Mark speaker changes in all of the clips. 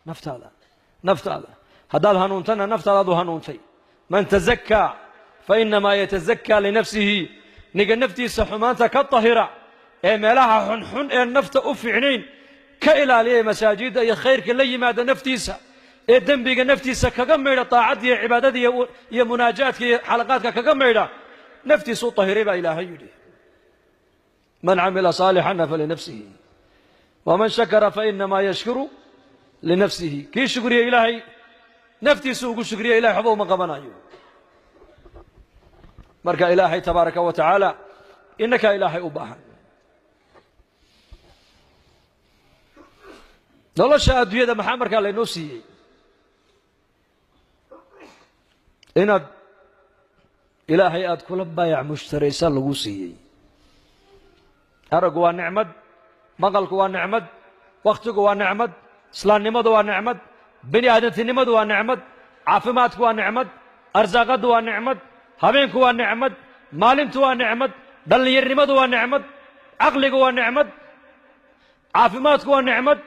Speaker 1: نفت هذا هدال هنونتنا نفت هذا هنونتي من تزكى فإنما يتزكى لنفسه نيجا نفتي سحمانتا كالطهرة مالها حنحن النفط أفعنين كإلى لي مساجد يا خير كلي ماذا نفتيسا الدنبيق نفتيسا كقميرة طاعتي يا عبادتي يا مناجاتك يا حلقاتك كقميرة نفتيسو طهري با إلهي من عمل صالحا فلنفسه ومن شكر فإنما يشكر لنفسه كي شكر يا إلهي نفتيسو قل شكر يا إلهي حبو مقبنا مركا إلهي تبارك وتعالى إنك إلهي أباها nolosha adduunyada maxaa markaa laynoo siiyey inaad ilaahay aad kula baayac mushtaraysa lagu siiyey aragu waa nicmad maqalku waa nicmad wakhtigu waa nicmad islaamnimadu waa nicmad bini aadantinimadu waa nicmad caafimaadku waa nicmad arsaaqadu waa nicmad habeenku waa nicmad maalintu waa nicmad dhallinyarnimadu waa nicmad caqligu waa nicmad caafimaadku waa nicmad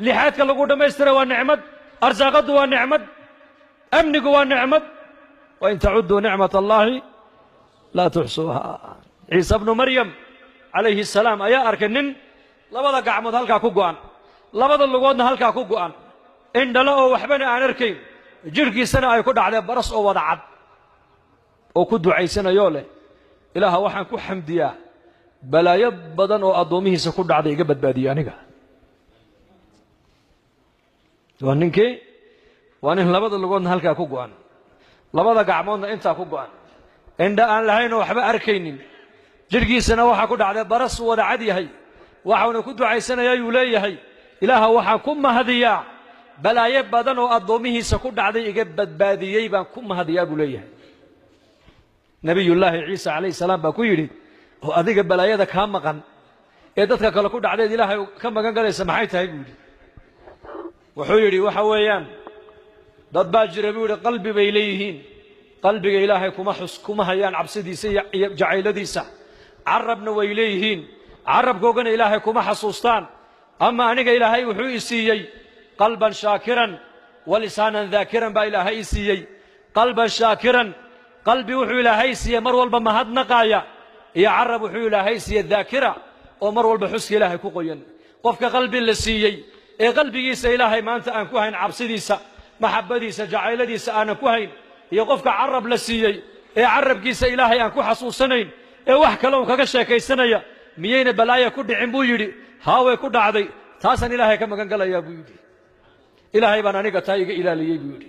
Speaker 1: لحياتك لو قلت ميستر ونعمة أرزاقته ونعمة أمنك ونعمة وإن تعدوا نعمة الله لا تحصوها عيسى ابن مريم عليه السلام أيا أركنن لبدا قعمد هلكا كوغوان لبدا اللقودنا هلكا كوغوان إن دلقوا وحبنا أنركي جركي سنة يكون على برس أو وضعد أو كدو عيسنا يولي إلها وحن كو حمديا بلا يبدا وأضوميه سكود على إجابة باديانك وانكي وان لبدا لغون هلكا ku go'an labada gacmoodna inta ku go'an inda aan lahayn waxba arkaynin jirkiisana waxa ku dhacday baras wada cad yahay waxaanu ku ducaysanayay uu leeyahay ilaaha waxa ku mahadiya balaaye badan oo adoomihiisa ku dhacday iga badbaadiyay baan ku mahadiya buu leeyahay nabiyullaahi ciisa alayhi salaam baa ku yiri oo adiga balaayada ka maqan ee dadka kale ku dhacday ilaahay ka magan galaysa maxay tahay buu wuxuu yiri waxa weeyaan dad baa jira buu yiri qalbi bay leeyihiin qalbiga ilaahay kuma hayaan cabsidiisa iyo jacayladiisa carabna way leeyihiin carabkoogana ilaahay kuma xasuustaan ama aniga ilaahay wuxuu isiiyay qalban shaakiran wa lisaanan dhaakiran baa ilaahay isiiyay qalban shaakiran qalbi wuxuu ilaahay isiiyay mar walba mahadnaqaya iyo carab wuxuu ilaahay isiiyay dhaakira oo mar walba xuska ilaahay ku qoyan qofka qalbi la siiyay ee qalbigiisa ilaahay maanta aan ku hayn cabsidiisa maxabadiisa jacayladiisa aan ku hayn iyo qofka carab la siiyay ee carabkiisa ilaahay aan ku xasuusanayn ee wax kale uu kaga sheekaysanaya miyayna balaaya ku dhicin buu yiri haaway ku dhacday taasan ilaahay ka magan galaya buu yiri ilaahay baan aniga taa iga ilaaliyay buu yiri